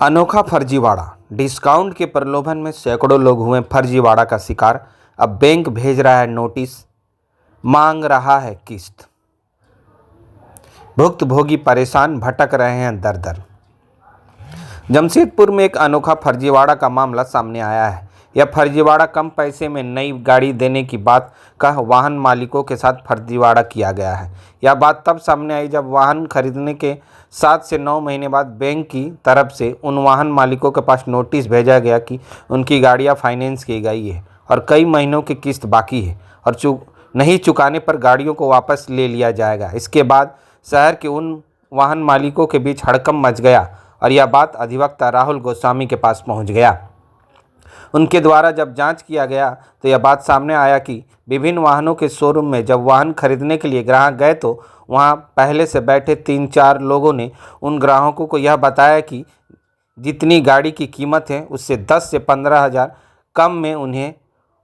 अनोखा फर्जीवाड़ा। डिस्काउंट के प्रलोभन में सैकड़ों लोग हुए फर्जीवाड़ा का शिकार। अब बैंक भेज रहा है नोटिस, मांग रहा है किस्त। भुक्तभोगी परेशान, भटक रहे हैं दर दर। जमशेदपुर में एक अनोखा फर्जीवाड़ा का मामला सामने आया है। यह फर्जीवाड़ा कम पैसे में नई गाड़ी देने की बात कह वाहन मालिकों के साथ फर्जीवाड़ा किया गया है। यह बात तब सामने आई जब वाहन खरीदने के 7 से 9 महीने बाद बैंक की तरफ से उन वाहन मालिकों के पास नोटिस भेजा गया कि उनकी गाड़ियां फाइनेंस की गई है और कई महीनों की किस्त बाकी है और नहीं चुकाने पर गाड़ियों को वापस ले लिया जाएगा। इसके बाद शहर के उन वाहन मालिकों के बीच हड़कंप मच गया और यह बात अधिवक्ता राहुल गोस्वामी के पास पहुंच गया। उनके द्वारा जब जांच किया गया तो यह बात सामने आया कि विभिन्न वाहनों के शोरूम में जब वाहन खरीदने के लिए ग्राहक गए तो वहां पहले से बैठे 3-4 लोगों ने उन ग्राहकों को यह बताया कि जितनी गाड़ी की कीमत है उससे 10 से 15 हज़ार कम में उन्हें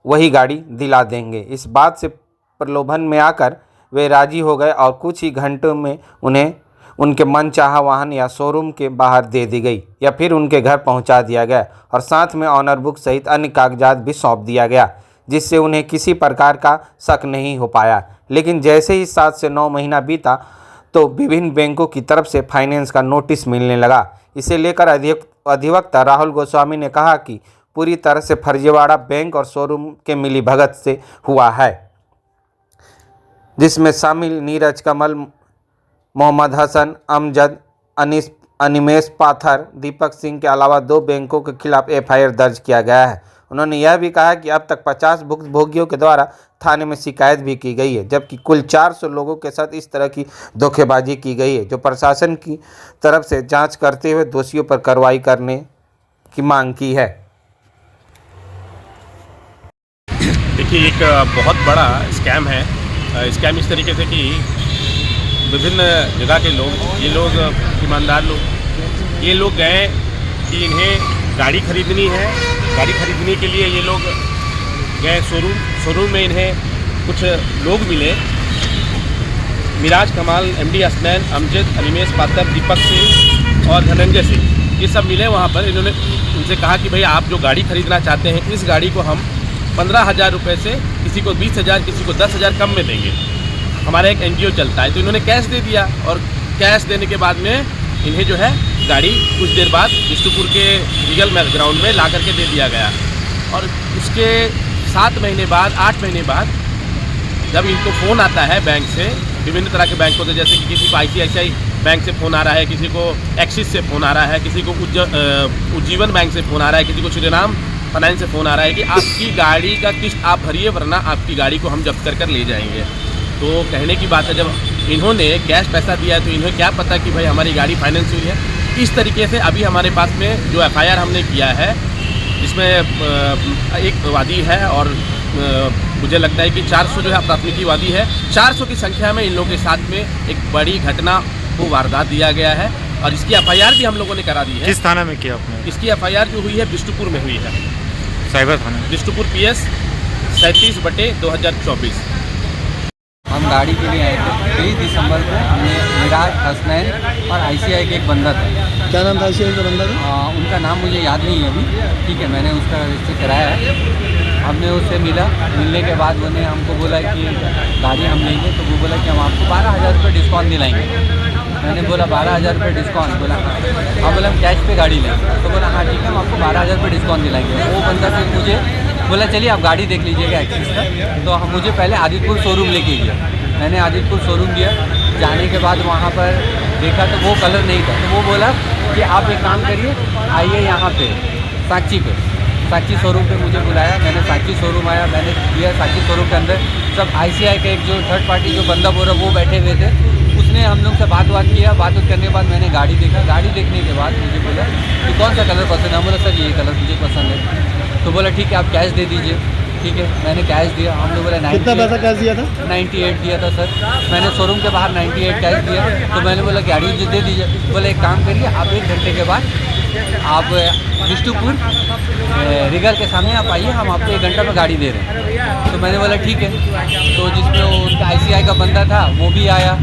वही गाड़ी दिला देंगे। इस बात से प्रलोभन में आकर वे राजी हो गए और कुछ ही घंटों में उन्हें उनके मनचाहा वाहन या शोरूम के बाहर दे दी गई या फिर उनके घर पहुंचा दिया गया और साथ में ऑनर बुक सहित अन्य कागजात भी सौंप दिया गया, जिससे उन्हें किसी प्रकार का शक नहीं हो पाया। लेकिन जैसे ही 7 से 9 महीना बीता तो विभिन्न बैंकों की तरफ से फाइनेंस का नोटिस मिलने लगा। इसे लेकर अधिवक्ता राहुल गोस्वामी ने कहा कि पूरी तरह से फर्जीवाड़ा बैंक और शोरूम के मिलीभगत से हुआ है, जिसमें शामिल नीरज कमल, मोहम्मद हसन, अमजद, अनिमेश पाथर, दीपक सिंह के अलावा 2 बैंकों के खिलाफ एफआईआर दर्ज किया गया है। उन्होंने यह भी कहा कि अब तक 50 भुक्तभोगियों के द्वारा थाने में शिकायत भी की गई है, जबकि कुल 400 लोगों के साथ इस तरह की धोखेबाजी की गई है, जो प्रशासन की तरफ से जांच करते हुए दोषियों पर कार्रवाई करने की मांग की है। देखिए, एक बहुत बड़ा स्कैम है। स्कैम इस तरीके से कि विभिन्न जगह के लोग, ये लोग ईमानदार लोग, ये लोग गए कि इन्हें गाड़ी खरीदनी है। गाड़ी खरीदने के लिए ये लोग गए शोरूम में। इन्हें कुछ लोग मिले, मिराज कमाल, एमडी हसनैन, अमजद, अनिमेश पाथर, दीपक सिंह और धनंजय सिंह, ये सब मिले वहाँ पर। इन्होंने उनसे कहा कि भाई आप जो गाड़ी खरीदना चाहते हैं, इस गाड़ी को हम 15,000 रुपये से, किसी को 20,000, किसी को 10,000 कम में देंगे। हमारा एक एनजीओ चलता है, तो इन्होंने कैश दे दिया और कैश देने के बाद में इन्हें जो है गाड़ी कुछ देर बाद बिष्टुपुर के रीगल ग्राउंड में ला करके दे दिया गया। और उसके 7 महीने बाद, 8 महीने बाद जब इनको फ़ोन आता है बैंक से, विभिन्न तरह के बैंकों से, जैसे कि किसी को ICICI बैंक से फ़ोन आ रहा है, किसी को एक्सिस से फ़ोन आ रहा है, किसी को उज्जीवन बैंक से फ़ोन आ रहा है, किसी को श्रीराम फाइनेंस से फ़ोन आ रहा है कि आपकी गाड़ी का किस्त आप भरिए वरना आपकी गाड़ी को हम जब्त कर ले जाएंगे। तो कहने की बात है, जब इन्होंने कैश पैसा दिया है तो इन्हें क्या पता कि भाई हमारी गाड़ी फाइनेंस हुई है। इस तरीके से अभी हमारे पास में जो एफआईआर हमने किया है, जिसमें एक वादी है और मुझे लगता है कि 400 जो है प्राथमिकी वादी है। 400 की संख्या में इन लोगों के साथ में एक बड़ी घटना को वारदात दिया गया है और इसकी एफआईआर भी हम लोगों ने करा दी है। किस थाना में किया आपने? इसकी एफआईआर जो हुई है बिष्टुपुर में हुई है, साइबर थाना, बिष्टुपुर PS 37/2024। हम गाड़ी के लिए आए थे 23 दिसंबर को। मिराज हसनैन और ICICI के एक बंदा था। क्या नाम था ICICI का बंदा का? उनका नाम मुझे याद नहीं है अभी, ठीक है। मैंने उसका रजिस्टर कराया है। हमने उससे मिलने के बाद उन्होंने हमको बोला कि गाड़ी हम लेंगे, तो वो बोला कि हम आपको 12,000 रुपये डिस्काउंट दिलाएंगे। मैंने बोला 12,000 रुपये डिस्काउंट? बोला हाँ। हम बोला हम कैश पे गाड़ी लेंगे, तो बोला हाँ ठीक है, हम आपको 12,000 रुपये डिस्काउंट दिलाएंगे। वो बंदा फिर मुझे बोला चलिए आप गाड़ी देख लीजिएगा एक्सिस का। तो हम मुझे पहले आदितपुर शोरूम लेके गया। मैंने आदितपुर शोरूम दिया, जाने के बाद वहाँ पर देखा तो वो कलर नहीं था। तो वो बोला कि आप एक काम करिए, आइए यहाँ पे साक्षी शोरूम पे मुझे बुलाया। मैंने साक्षी शोरूम आया, मैंने दिया। साक्षी शोरूम के अंदर सब ICICI का एक जो थर्ड पार्टी जो बंदा बोल रहा वो बैठे हुए थे। उसने हम लोग से बात किया। बात करने के बाद मैंने गाड़ी देखा। गाड़ी देखने के बाद मुझे बोला कि कौन सा कलर पसंद है? बोला सर ये कलर मुझे पसंद है। तो बोला ठीक है आप कैश दे दीजिए। ठीक है, मैंने कैश दिया। हम लोग बोला कितना पैसा कैश दिया था? 98 दिया था सर। मैंने शोरूम के बाहर 98 कैश दिया। तो मैंने बोला गाड़ी मुझे दे दीजिए। बोले एक काम करिए, आप 1 घंटे के बाद आप बिष्टुपुर रीगल के सामने आप आइए, हम आपको 1 घंटा में गाड़ी दे रहे हैं। तो मैंने बोला ठीक है। तो जिसमें उनका ICICI का बंदा था वो भी आया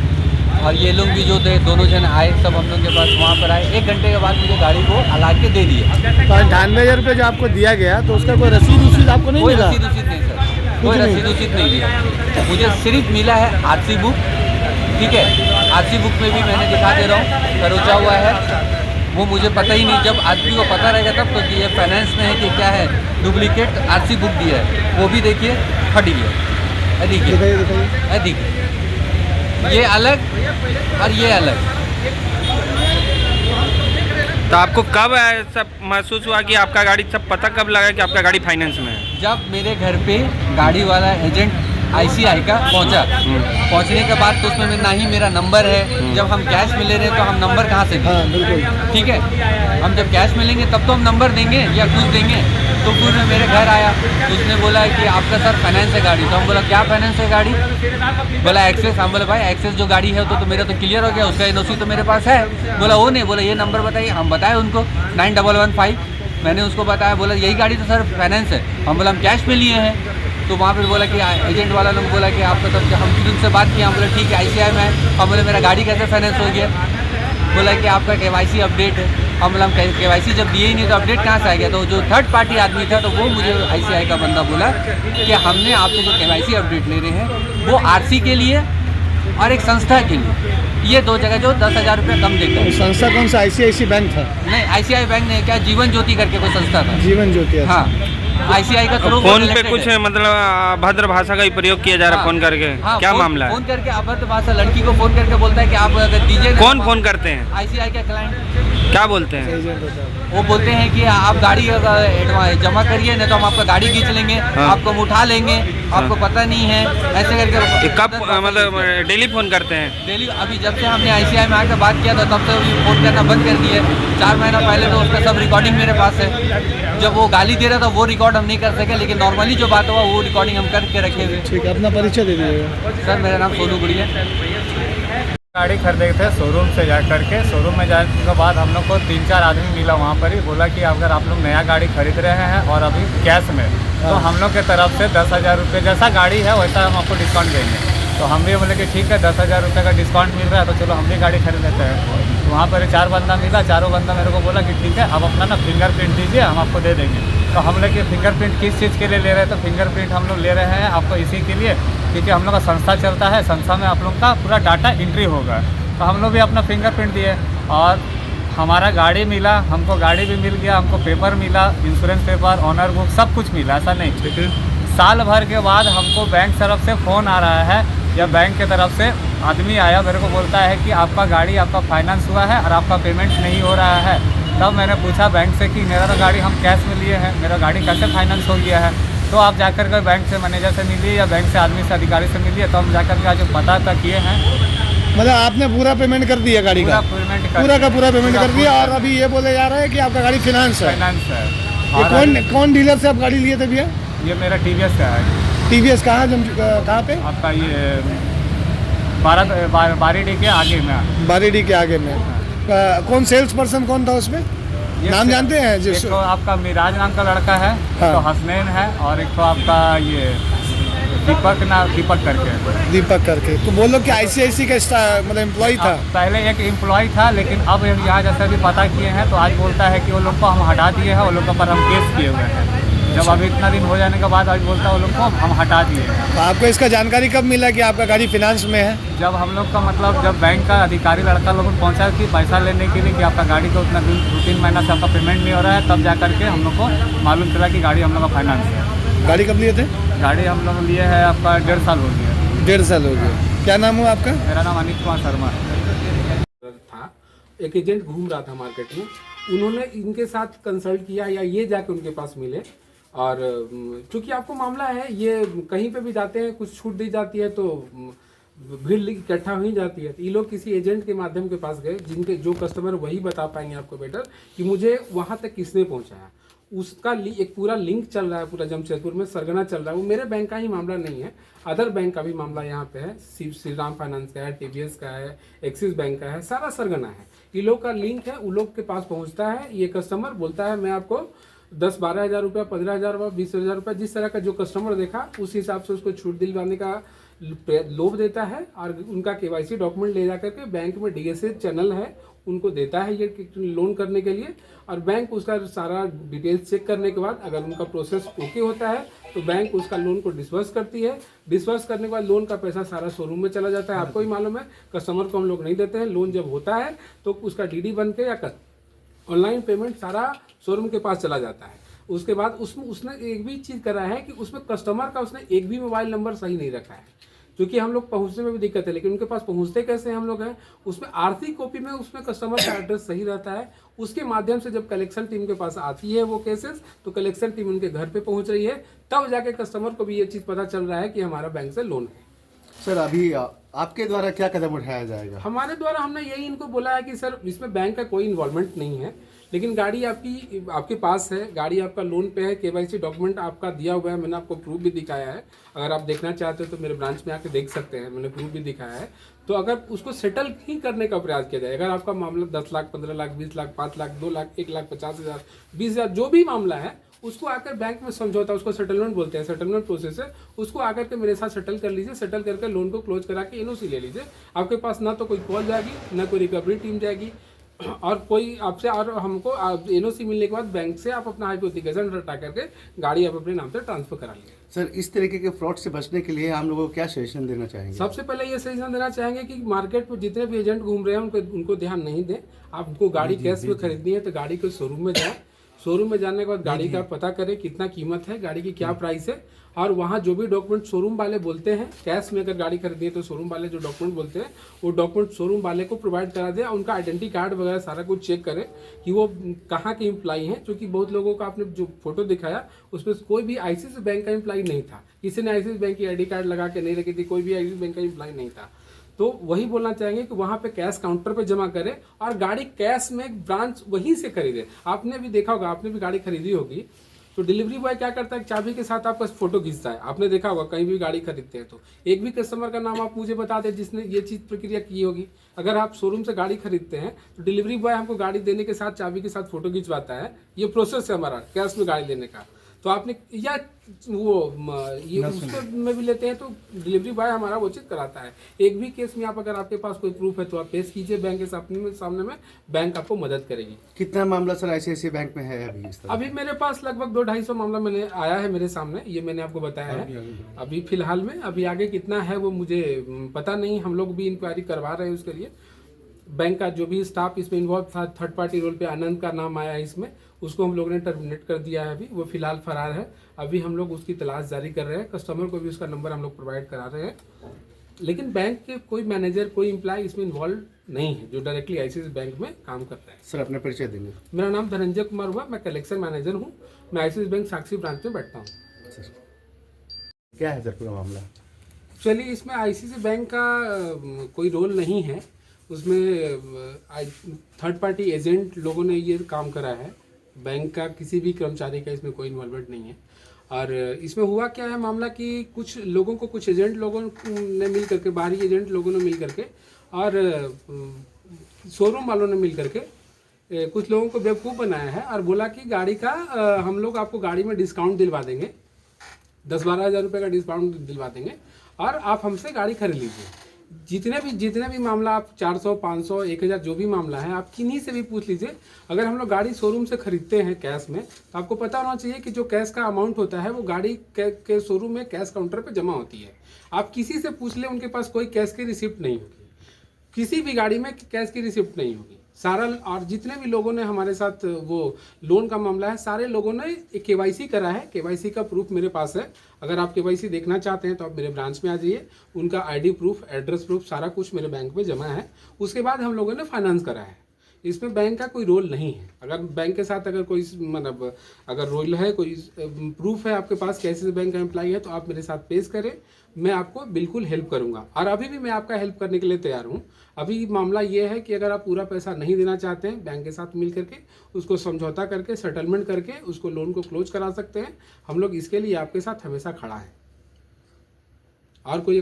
और ये लोग भी जो थे दोनों जन आए, सब हम लोग के पास वहाँ पर आए। 1 घंटे के बाद मुझे गाड़ी को हला के दे दिया। तो 98,000 रुपये जो आपको दिया गया तो उसका कोई रसीद आपको नहीं कोई मिला? रसीद नहीं सर, कोई रसीद नहीं दिया मुझे। सिर्फ मिला है आरसी बुक, ठीक है। आरसी बुक में भी मैंने दिखा दे रहा हूँ, खरोचा हुआ है। वो मुझे पता ही नहीं, जब आदमी को पता रहेगा तब तो कि ये फाइनेंस में है कि क्या है। डुप्लीकेट आरसी बुक दिया है, वो भी देखिए फट गया। देखिए देखिए, ये अलग और ये अलग। तो आपको कब ऐसा महसूस हुआ कि आपका गाड़ी, सब पता कब लगा कि आपका गाड़ी फाइनेंस में है? जब मेरे घर पे गाड़ी वाला एजेंट ICI का पहुंचा, पहुंचने के बाद तो उसमें ना ही मेरा नंबर है। जब हम कैश में ले रहे हैं तो हम नंबर कहाँ से दें? बिल्कुल ठीक है, हम जब कैश में लेंगे तब तो हम नंबर देंगे या कुछ देंगे। तो फिर मेरे घर आया तो उसने बोला कि आपका सर फाइनेंस है गाड़ी। तो हम बोला क्या फाइनेंस है गाड़ी? बोला एक्सेस। हम बोला भाई एक्सेस जो गाड़ी है तो मेरा तो क्लियर हो गया, उसका NOC तो मेरे पास है। बोला वो नहीं, बोला ये नंबर बताइए। हम बताए उनको 9115, मैंने उसको बताया। बोला यही गाड़ी तो सर फाइनेंस है। हम बोला हम कैश में लिए हैं। तो वहाँ पर बोला कि एजेंट वाला लोग बोला कि आपका तब हम फिर उनसे बात किया। हम बोले ठीक है ICI में है। हम बोले मेरा गाड़ी कैसे फाइनेंस हो गया? बोला कि आपका KYC अपडेट है। हम बोला हम KYC जब दिए ही नहीं तो अपडेट कहाँ से आ गया? तो जो थर्ड पार्टी आदमी था तो वो मुझे ICI का बंदा बोला कि हमने आपसे जो KYC अपडेट ले रहे हैं वो RC के लिए और एक संस्था के लिए, ये 2 जगह जो 10,000 रुपये कम देता है। संस्था कौन सा? ICICI बैंक था? नहीं, ICI बैंक नहीं, क्या जीवन ज्योति करके कोई संस्था था। जीवन ज्योति, अच्छा। हाँ, ICI का थ्रू फोन पे कुछ मतलब अभद्र भाषा का ही प्रयोग किया जा रहा है फोन करके। क्या मामला है? फोन करके अभद्र भाषा, लड़की को फोन करके बोलता है कि आप अगर दीजिए। कौन फोन करते हैं? ICI के क्लाइंट। क्या बोलते हैं? वो बोलते हैं कि आप गाड़ी जमा करिए नहीं तो हम आपका गाड़ी खींच लेंगे, आपको हम उठा लेंगे, आपको पता नहीं है, ऐसे करके। कब मतलब डेली फोन करते हैं? डेली। अभी जब से हमने ICI में आकर बात किया था तब से फोन करना बंद कर दिया। 4 महीना पहले तो उसका सब रिकॉर्डिंग मेरे पास है। जब वो गाली दे रहा था वो रिकॉर्ड हम नहीं कर सके, लेकिन नॉर्मली जो बात हुआ वो रिकॉर्डिंग हम करके रखे हुए। ठीक है, अपना परिचय दे दीजिएगा। सर मेरा नाम सोनू गुड़िया। गाड़ी खरीदे थे शोरूम से जा करके। शोरूम में जाने के बाद हम लोग को 3-4 आदमी मिला वहाँ पर ही। बोला कि अगर आप लोग नया गाड़ी खरीद रहे हैं और अभी कैश में, तो हम लोग के तरफ से 10,000 रुपये, जैसा गाड़ी है वैसा हम आपको डिस्काउंट देंगे। तो हम भी बोले कि ठीक है 10,000 रुपये का डिस्काउंट मिल रहा है तो चलो हम भी गाड़ी खरीद लेते हैं। तो वहाँ पर 4 बंदा मिला, चारों बंदा मेरे को बोला कि ठीक है आप अपना ना फिंगरप्रिंट दीजिए, हम आपको दे देंगे। तो हम लोग फिंगरप्रिंट किस चीज़ के लिए ले रहे हैं? तो फिंगरप्रिंट हम लोग ले रहे हैं आपको इसी के लिए क्योंकि हम लोग का संस्था चलता है, संस्था में आप लोग का पूरा डाटा एंट्री होगा। तो हम लोग भी अपना फिंगरप्रिंट दिए और हमारा गाड़ी मिला, हमको गाड़ी भी मिल गया, हमको पेपर मिला, इंश्योरेंस पेपर, ऑनर बुक, सब कुछ मिला। ऐसा नहीं, साल भर के बाद हमको बैंक तरफ से फ़ोन आ रहा है या बैंक के तरफ से आदमी आया, मेरे को बोलता है कि आपका गाड़ी आपका फाइनेंस हुआ है और आपका पेमेंट नहीं हो रहा है। तब मैंने पूछा बैंक से कि मेरा तो गाड़ी हम कैश में लिए हैं, मेरा गाड़ी कैसे फाइनेंस हो गया है? तो आप जाकर के बैंक से मैनेजर से मिलिए या बैंक से आदमी से अधिकारी से मिलिए। तो हम जाकर के आज पता तक किए हैं। मतलब आपने पूरा पेमेंट कर दिया गाड़ी का? पूरा का पूरा पेमेंट कर दिया और अभी ये बोले जा रहा है कि आपका गाड़ी फाइनेंस है? फाइनेंस है। ये कौन डीलर से आप गाड़ी लिए थे भैया? ये मेरा TVS का है। TVS कहाँ पे? आपका ये बारीडी के आगे में। बारीडी के आगे में। कौन सेल्स पर्सन कौन था उसमें? नाम जानते हैं? एक तो आपका मिराज नाम का लड़का है, हाँ। तो हसनैन है, और एक तो आपका ये दीपक करके। तो बोलो कि ICICI का मतलब एम्प्लॉय था? पहले एक एम्प्लॉय था, लेकिन अब यहाँ जैसा भी पता किए हैं तो आज बोलता है कि वो लोग को हम हटा दिए हैं, वो लोग के पर हम केस किए हुए हैं। जब अभी इतना दिन हो जाने के बाद आज बोलता है वो लोग को हम हटा दिए। तो आपको इसका जानकारी कब मिला कि आपका गाड़ी फाइनेंस में है? जब हम लोग का मतलब जब बैंक का अधिकारी लड़का लोग पहुंचा कि पैसा लेने के लिए कि आपका गाड़ी को उतना 2-3 महीना से आपका पेमेंट नहीं हो रहा है, तब जा करके हम लोग को मालूम चला कि गाड़ी हम लोग का फाइनेंस है। गाड़ी कब लिए थे? गाड़ी हम लोग लिए है आपका 1.5 साल हो गया। 1.5 साल हो गया। क्या नाम हुआ आपका? मेरा नाम अनिल कुमार शर्मा है। था एक एजेंट घूम रहा था मार्केट में, उन्होंने इनके साथ कंसल्ट किया या ये जाके उनके पास मिले। और चूंकि आपको मामला है, ये कहीं पे भी जाते हैं कुछ छूट दी जाती है तो भीड़ इकट्ठा हो ही जाती है। ये लोग किसी एजेंट के माध्यम के पास गए, जिनके जो कस्टमर वही बता पाएंगे आपको बेटर कि मुझे वहाँ तक किसने पहुँचाया। उसका एक पूरा लिंक चल रहा है, पूरा जमशेदपुर में सरगना चल रहा है। वो मेरे बैंक का ही मामला नहीं है, अदर बैंक का भी मामला यहाँ पे है। श्री राम फाइनेंस का है, TVS का है, एक्सिस बैंक का है, सारा सरगना है। ये लोग का लिंक है, वो लोग के पास पहुँचता है। ये कस्टमर बोलता है मैं आपको 10-12 हज़ार रुपया, 15 हज़ार रुपया, 20 हज़ार रुपया, जिस तरह का जो कस्टमर देखा उस हिसाब से उसको छूट दिलवाने का लोभ देता है और उनका केवाईसी डॉक्यूमेंट ले जा करके बैंक में डीएसए चैनल है उनको देता है ये लोन करने के लिए, और बैंक उसका सारा डिटेल्स चेक करने के बाद अगर उनका प्रोसेस ओके होता है तो बैंक उसका लोन को डिस्बर्स करती है। डिस्बर्स करने के बाद लोन का पैसा सारा शोरूम में चला जाता है। आपको भी मालूम है कस्टमर को हम लोग नहीं देते हैं। लोन जब होता है तो उसका डीडी बन के या ऑनलाइन पेमेंट सारा शोरूम के पास चला जाता है। उसके बाद उसमें उसने एक भी चीज़ करा है कि उसमें कस्टमर का उसने एक भी मोबाइल नंबर सही नहीं रखा है, क्योंकि हम लोग पहुंचने में भी दिक्कत है, लेकिन उनके पास पहुंचते कैसे हम लोग हैं, उसमें आरसी कॉपी में उसमें कस्टमर का एड्रेस सही रहता है। उसके माध्यम से जब कलेक्शन टीम के पास आती है वो केसेस, तो कलेक्शन टीम उनके घर पे पहुंच रही है, तब जाके कस्टमर को भी ये चीज़ पता चल रहा है कि हमारा बैंक से लोन है। सर अभी आपके द्वारा क्या कदम उठाया जाएगा? हमारे द्वारा हमने यही इनको बोला है कि सर इसमें बैंक का कोई इन्वॉल्वमेंट नहीं है, लेकिन गाड़ी आपके पास है, गाड़ी आपका लोन पे है, केवाईसी डॉक्यूमेंट आपका दिया हुआ है, मैंने आपको प्रूफ भी दिखाया है। अगर आप देखना चाहते हो तो मेरे ब्रांच में आके देख सकते हैं, मैंने प्रूफ भी दिखाया है। तो अगर उसको सेटल ही करने का प्रयास किया जाए, अगर आपका मामला 10 लाख, 15 लाख, 20 लाख, 5 लाख, 2 लाख, 1,50,000, 20,000 जो भी मामला है, उसको आकर बैंक में समझौता, उसको सेटलमेंट बोलते हैं, सेटलमेंट प्रोसेस है, उसको आकर के मेरे साथ सेटल कर लीजिए। सेटल करके लोन को क्लोज करा के एनओसी ले लीजिए। आपके पास ना तो कोई कॉल जाएगी, ना कोई रिकवरी टीम जाएगी, और कोई आपसे, और हमको एनओसी मिलने के बाद बैंक से आप अपना हाइपोथिकेशन हटा करके गाड़ी आप अपने नाम से ट्रांसफर करा लीजिए। सर इस तरीके के फ्रॉड से बचने के लिए हम लोगों को क्या सजेशन देना चाहेंगे? सबसे पहले ये सजेशन देना चाहेंगे कि मार्केट में जितने भी एजेंट घूम रहे हैं उनको ध्यान नहीं दें। आपको गाड़ी कैश में खरीदनी है तो गाड़ी के शोरूम में जाएं। शोरूम में जाने के बाद गाड़ी का पता करें कितना कीमत है, गाड़ी की क्या प्राइस है, और वहाँ जो भी डॉक्यूमेंट शोरूम वाले बोलते हैं, कैश में अगर गाड़ी खरीदनी है तो शोरूम वाले जो डॉक्यूमेंट बोलते हैं वो डॉक्यूमेंट शोरूम वाले को प्रोवाइड करा दें। उनका आइडेंटिटी कार्ड वगैरह सारा कुछ चेक करें कि वो कहाँ के एम्प्लॉई हैं, क्योंकि बहुत लोगों का आपने जो फोटो दिखाया उसमें कोई भी आईसीआईसीआई बैंक का एम्प्लॉई नहीं था, किसी ने आईसीआईसीआई बैंक की आईडी कार्ड लगा के नहीं रखी थी, कोई भी आईसीआईसीआई बैंक का एम्प्लॉई नहीं था। तो वही बोलना चाहेंगे कि वहाँ पे कैश काउंटर पे जमा करें और गाड़ी कैश में ब्रांच वहीं से खरीदे। आपने भी देखा होगा, आपने भी गाड़ी खरीदी होगी, तो डिलीवरी बॉय क्या करता है, चाबी के साथ आपका फोटो खींचता है। आपने देखा होगा कहीं भी गाड़ी खरीदते हैं तो एक भी कस्टमर का नाम आप मुझे बता दें जिसने ये चीज़ प्रक्रिया की होगी। अगर आप शोरूम से गाड़ी खरीदते हैं तो डिलीवरी बॉय हमको गाड़ी देने के साथ चाबी के साथ फोटो खिंचवाता है। ये प्रोसेस है हमारा कैश में गाड़ी लेने का। तो आपने या वो ये उसको में भी लेते हैं तो डिलीवरी बॉय हमारा वो चीज़ कराता है। एक भी केस में आप अगर आपके पास कोई प्रूफ है तो आप पेश कीजिए बैंक के सामने में, बैंक आपको मदद करेगी। कितना मामला सर आईसीआईसीआई बैंक में है अभी इस तरह? अभी मेरे पास लगभग 200-250 मामला मैंने आया है मेरे सामने, ये मैंने आपको बताया है अभी फिलहाल में। अभी आगे कितना है वो मुझे पता नहीं, हम लोग भी इंक्वायरी करवा रहे हैं उसके लिए। बैंक का जो भी स्टाफ इसमें इन्वॉल्व था, थर्ड पार्टी रोल पे आनंद का नाम आया है इसमें, उसको हम लोग ने टर्मिनेट कर दिया है। अभी वो फिलहाल फरार है। अभी हम लोग उसकी तलाश जारी कर रहे हैं। कस्टमर को भी उसका नंबर हम लोग प्रोवाइड करा रहे हैं, लेकिन बैंक के कोई मैनेजर, कोई एम्प्लॉय इसमें इन्वॉल्व नहीं है जो डायरेक्टली आईसीआईसीआई बैंक में काम कर रहे हैं। सर अपना परिचय देंगे? मेरा नाम धनंजय कुमार हुआ, मैं कलेक्शन मैनेजर हूँ। मैं आईसीआईसीआई बैंक साक्षी ब्रांच में बैठता हूँ। क्या है सर पूरा मामला? चलिए, इसमें आईसीआईसीआई बैंक का कोई रोल नहीं है, उसमें थर्ड पार्टी एजेंट लोगों ने ये काम करा है। बैंक का किसी भी कर्मचारी का इसमें कोई इन्वॉल्वमेंट नहीं है। और इसमें हुआ क्या है मामला कि कुछ लोगों को, कुछ एजेंट लोगों ने मिल करके, बाहरी एजेंट लोगों ने मिल करके और शोरूम वालों ने मिल करके कुछ लोगों को बेवकूफ़ बनाया है और बोला कि गाड़ी का हम लोग आपको गाड़ी में डिस्काउंट दिलवा देंगे, 10-12 हज़ार रुपये का डिस्काउंट दिलवा देंगे और आप हमसे गाड़ी खरीद लीजिए। जितने भी मामला आप 400, 500, 1000 जो भी मामला है, आप किन्हीं से भी पूछ लीजिए। अगर हम लोग गाड़ी शोरूम से खरीदते हैं कैश में, तो आपको पता होना चाहिए कि जो कैश का अमाउंट होता है वो गाड़ी के शोरूम में कैश काउंटर पे जमा होती है। आप किसी से पूछ लें, उनके पास कोई कैश की रिसिप्ट नहीं होगी, किसी भी गाड़ी में कैश की रिसिप्ट नहीं होगी सारा। और जितने भी लोगों ने हमारे साथ वो लोन का मामला है, सारे लोगों ने केवाईसी करा है। केवाईसी का प्रूफ मेरे पास है। अगर आप केवाईसी देखना चाहते हैं तो आप मेरे ब्रांच में आ जाइए। उनका आईडी प्रूफ, एड्रेस प्रूफ, सारा कुछ मेरे बैंक में जमा है। उसके बाद हम लोगों ने फाइनेंस करा है। इसमें बैंक का कोई रोल नहीं है। अगर बैंक के साथ अगर कोई मतलब अगर रोल है, कोई प्रूफ है आपके पास कि ऐसे बैंक का एम्प्लॉय है, तो आप मेरे साथ पेश करें, मैं आपको बिल्कुल हेल्प करूंगा। और अभी भी मैं आपका हेल्प करने के लिए तैयार हूं। अभी मामला ये है कि अगर आप पूरा पैसा नहीं देना चाहते हैं, बैंक के साथ मिल करके उसको समझौता करके, सेटलमेंट करके उसको लोन को क्लोज करा सकते हैं। हम लोग इसके लिए आपके साथ हमेशा खड़ा है। और कोई